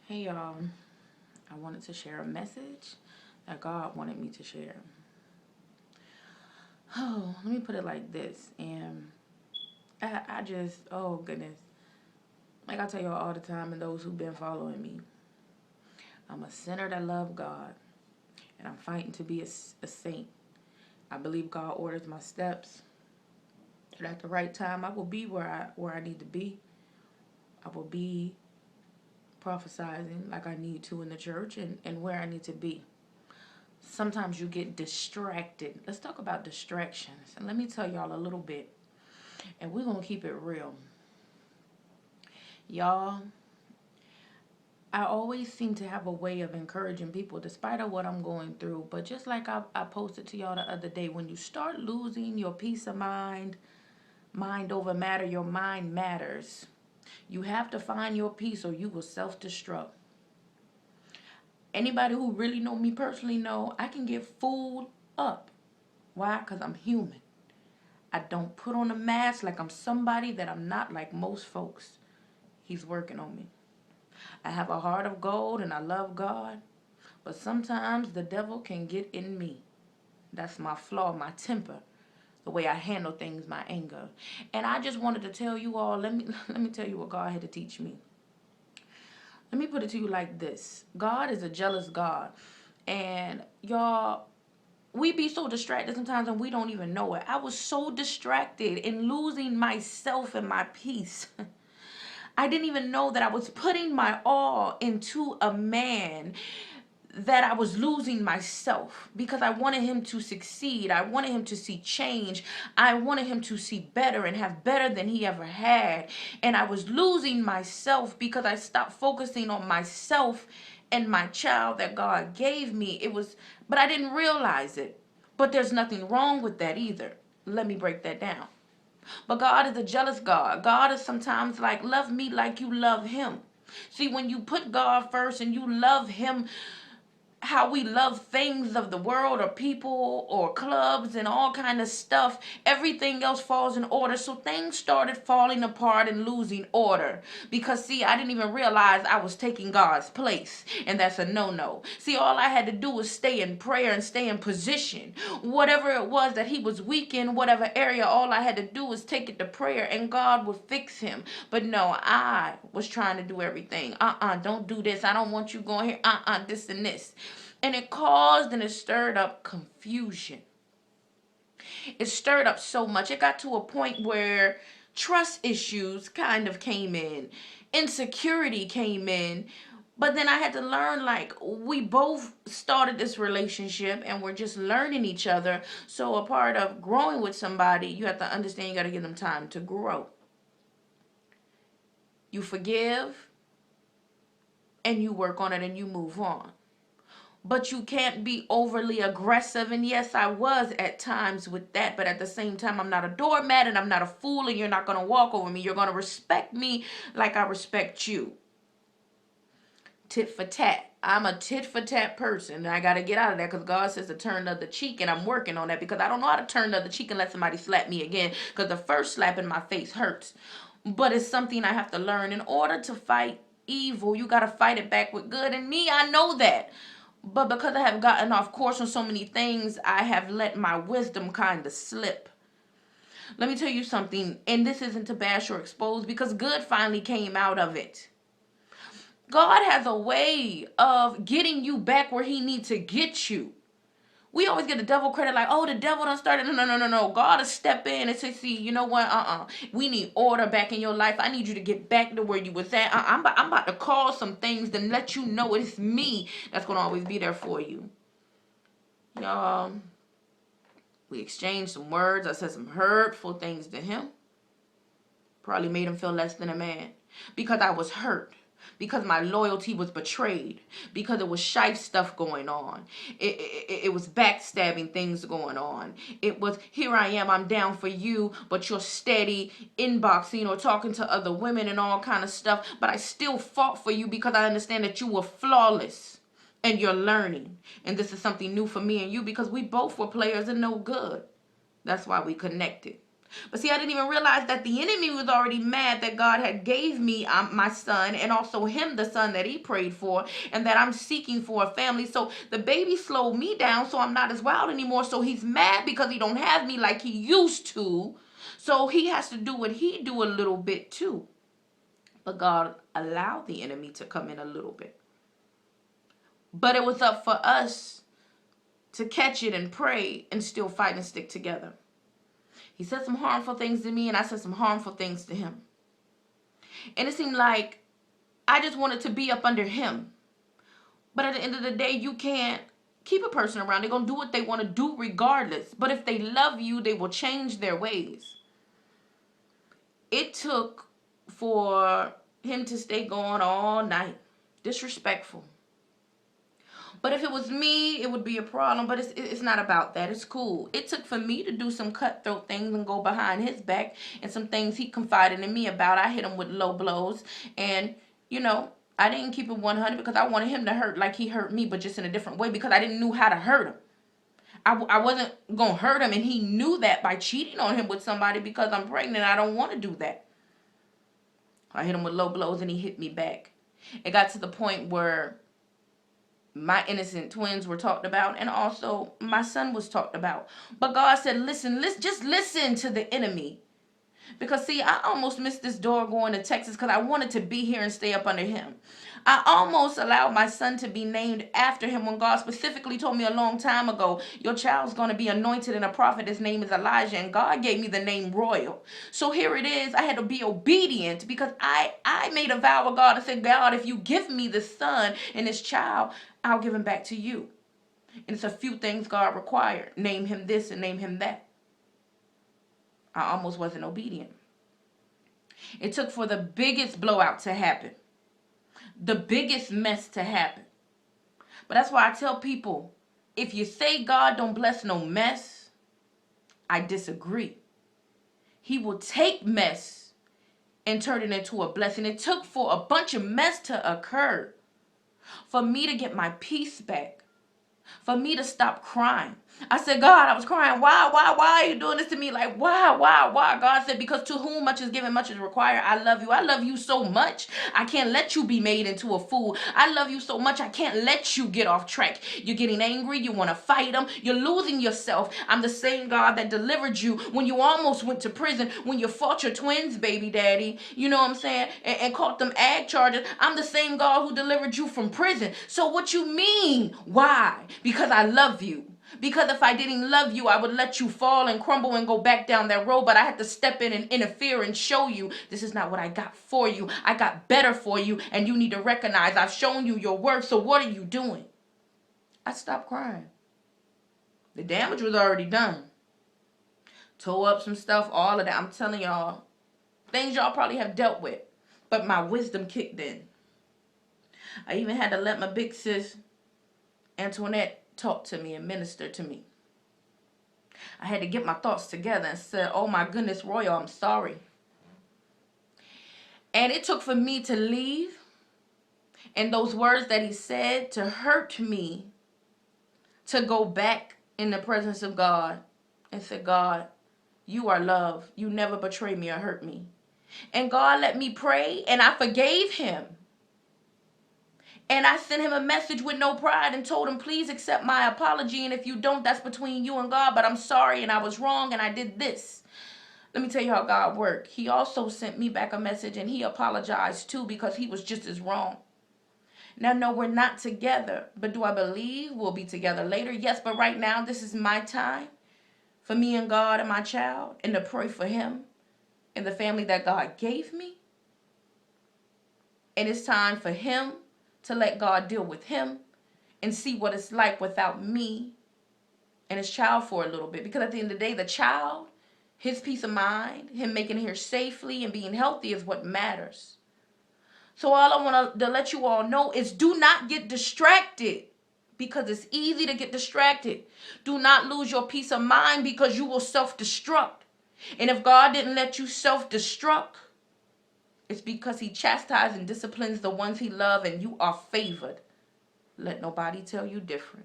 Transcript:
Hey y'all, I wanted to share a message that God wanted me to share. Oh, let me put it like this. And I just, oh goodness. Like I tell y'all all the time, and those who've been following me, I'm a sinner that love God, and I'm fighting to be a saint. I believe God orders my steps, and at the right time, I will be where I need to be. I will be prophesizing like I need to in the church and where I need to be. Sometimes you get distracted. Let's talk about distractions. And let me tell y'all a little bit. And we're going to keep it real. Y'all, I always seem to have a way of encouraging people despite of what I'm going through. But just like I posted to y'all the other day, when you start losing your peace of mind, mind over matter, your mind matters. You have to find your peace or you will self-destruct. Anybody who really know me personally know I can get fooled up. Why? Because I'm human. I don't put on a mask like I'm somebody that I'm not, like most folks. He's working on me. I have a heart of gold and I love God. But sometimes the devil can get in me. That's my flaw, my temper, the way I handle things, my anger. And I just wanted to tell you all, let me tell you what God had to teach me. Let me put it to you like this. God is a jealous God. And y'all, we be so distracted sometimes and we don't even know it. I was so distracted in losing myself and my peace. I didn't even know that I was putting my all into a man, that I was losing myself because I wanted him to succeed. I wanted him to see change. I wanted him to see better and have better than he ever had. And I was losing myself because I stopped focusing on myself and my child that God gave me. But I didn't realize it. But there's nothing wrong with that either. Let me break that down. But God is a jealous God. God is sometimes like, love me like you love him. See, when you put God first and you love him, how we love things of the world or people or clubs and all kind of stuff, everything else falls in order. So things started falling apart and losing order because, see, I didn't even realize I was taking God's place, and that's a no-no. See, all I had to do was stay in prayer and stay in position. Whatever it was that he was weak in, whatever area, all I had to do was take it to prayer and God would fix him. But no, I was trying to do everything. Don't do this. I don't want you going here. This and this. And it caused and it stirred up confusion. It stirred up so much. It got to a point where trust issues kind of came in. Insecurity came in. But then I had to learn, like, we both started this relationship and we're just learning each other. So a part of growing with somebody, you have to understand you got to give them time to grow. You forgive and you work on it and you move on. But you can't be overly aggressive. And yes, I was at times with that. But at the same time, I'm not a doormat and I'm not a fool, and you're not going to walk over me. You're going to respect me like I respect you. Tit for tat. I'm a tit for tat person. And I got to get out of that because God says to turn the other cheek. And I'm working on that because I don't know how to turn the other cheek and let somebody slap me again. Because the first slap in my face hurts. But it's something I have to learn. In order to fight evil, you got to fight it back with good. And me, I know that. But because I have gotten off course on so many things, I have let my wisdom kind of slip. Let me tell you something, and this isn't to bash or expose because good finally came out of it. God has a way of getting you back where he needs to get you. We always get the devil credit like, oh, the devil done started. No. God will step in and say, see, you know what? We need order back in your life. I need you to get back to where you was at. I'm about to call some things to let you know it's me that's going to always be there for you. Y'all, we exchanged some words. I said some hurtful things to him. Probably made him feel less than a man because I was hurt. Because my loyalty was betrayed. Because it was shife stuff going on. It was backstabbing things going on. It was, here I am, I'm down for you, but you're steady inboxing or talking to other women and all kind of stuff. But I still fought for you because I understand that you were flawless. And you're learning. And this is something new for me and you because we both were players and no good. That's why we connected. But see, I didn't even realize that the enemy was already mad that God had gave me my son, and also him the son that he prayed for, and that I'm seeking for a family. So the baby slowed me down, so I'm not as wild anymore. So he's mad because he don't have me like he used to. So he has to do what he do a little bit too. But God allowed the enemy to come in a little bit. But it was up for us to catch it and pray and still fight and stick together. He said some harmful things to me, and I said some harmful things to him. And it seemed like I just wanted to be up under him. But at the end of the day, you can't keep a person around. They're going to do what they want to do regardless. But if they love you, they will change their ways. It took for him to stay going all night. Disrespectful. But if it was me, it would be a problem. But it's not about that. It's cool. It took for me to do some cutthroat things and go behind his back. And some things he confided in me about. I hit him with low blows. And, you know, I didn't keep it 100 because I wanted him to hurt like he hurt me. But just in a different way because I didn't know how to hurt him. I wasn't going to hurt him. And he knew that by cheating on him with somebody because I'm pregnant. I don't want to do that. I hit him with low blows and he hit me back. It got to the point where my innocent twins were talked about, and also my son was talked about. But God said, listen, just listen to the enemy. Because, see, I almost missed this door going to Texas because I wanted to be here and stay up under him. I almost allowed my son to be named after him when God specifically told me a long time ago, your child's going to be anointed and a prophet. His name is Elijah. And God gave me the name Royal. So here it is. I had to be obedient because I made a vow with God and said, God, if you give me this son and this child, I'll give him back to you. And it's a few things God required. Name him this and name him that. I almost wasn't obedient. It took for the biggest blowout to happen. The biggest mess to happen. But that's why I tell people, if you say God don't bless no mess, I disagree. He will take mess and turn it into a blessing. It took for a bunch of mess to occur for me to get my peace back. For me to stop crying. I said, God, I was crying. Why are you doing this to me? Like, why? God said, because to whom much is given, much is required. I love you. I love you so much. I can't let you be made into a fool. I love you so much. I can't let you get off track. You're getting angry. You want to fight them. You're losing yourself. I'm the same God that delivered you when you almost went to prison, when you fought your twins, baby daddy. You know what I'm saying? And caught them ag charges. I'm the same God who delivered you from prison. So what you mean? Why? Because I love you. Because if I didn't love you, I would let you fall and crumble and go back down that road. But I had to step in and interfere and show you this is not what I got for you. I got better for you, and you need to recognize I've shown you your worth. So what are you doing? I stopped crying. The damage was already done. Tore up some stuff, all of that. I'm telling y'all, things y'all probably have dealt with. But my wisdom kicked in. I even had to let my big sis, Antoinette, talk to me and minister to me. I had to get my thoughts together and said, oh my goodness, Royal, I'm sorry. And it took for me to leave and those words that he said to hurt me to go back in the presence of God and say, God, you are love. You never betray me or hurt me. And God let me pray and I forgave him. And I sent him a message with no pride and told him, please accept my apology. And if you don't, that's between you and God. But I'm sorry and I was wrong and I did this. Let me tell you how God worked. He also sent me back a message and he apologized too because he was just as wrong. Now, no, we're not together. But do I believe we'll be together later? Yes, but right now, this is my time for me and God and my child and to pray for him and the family that God gave me. And it's time for him to let God deal with him and see what it's like without me and his child for a little bit. Because at the end of the day, the child, his peace of mind, him making it here safely and being healthy is what matters. So all I want to let you all know is do not get distracted because it's easy to get distracted. Do not lose your peace of mind because you will self-destruct. And if God didn't let you self-destruct, it's because he chastises and disciplines the ones he loves and you are favored. Let nobody tell you different.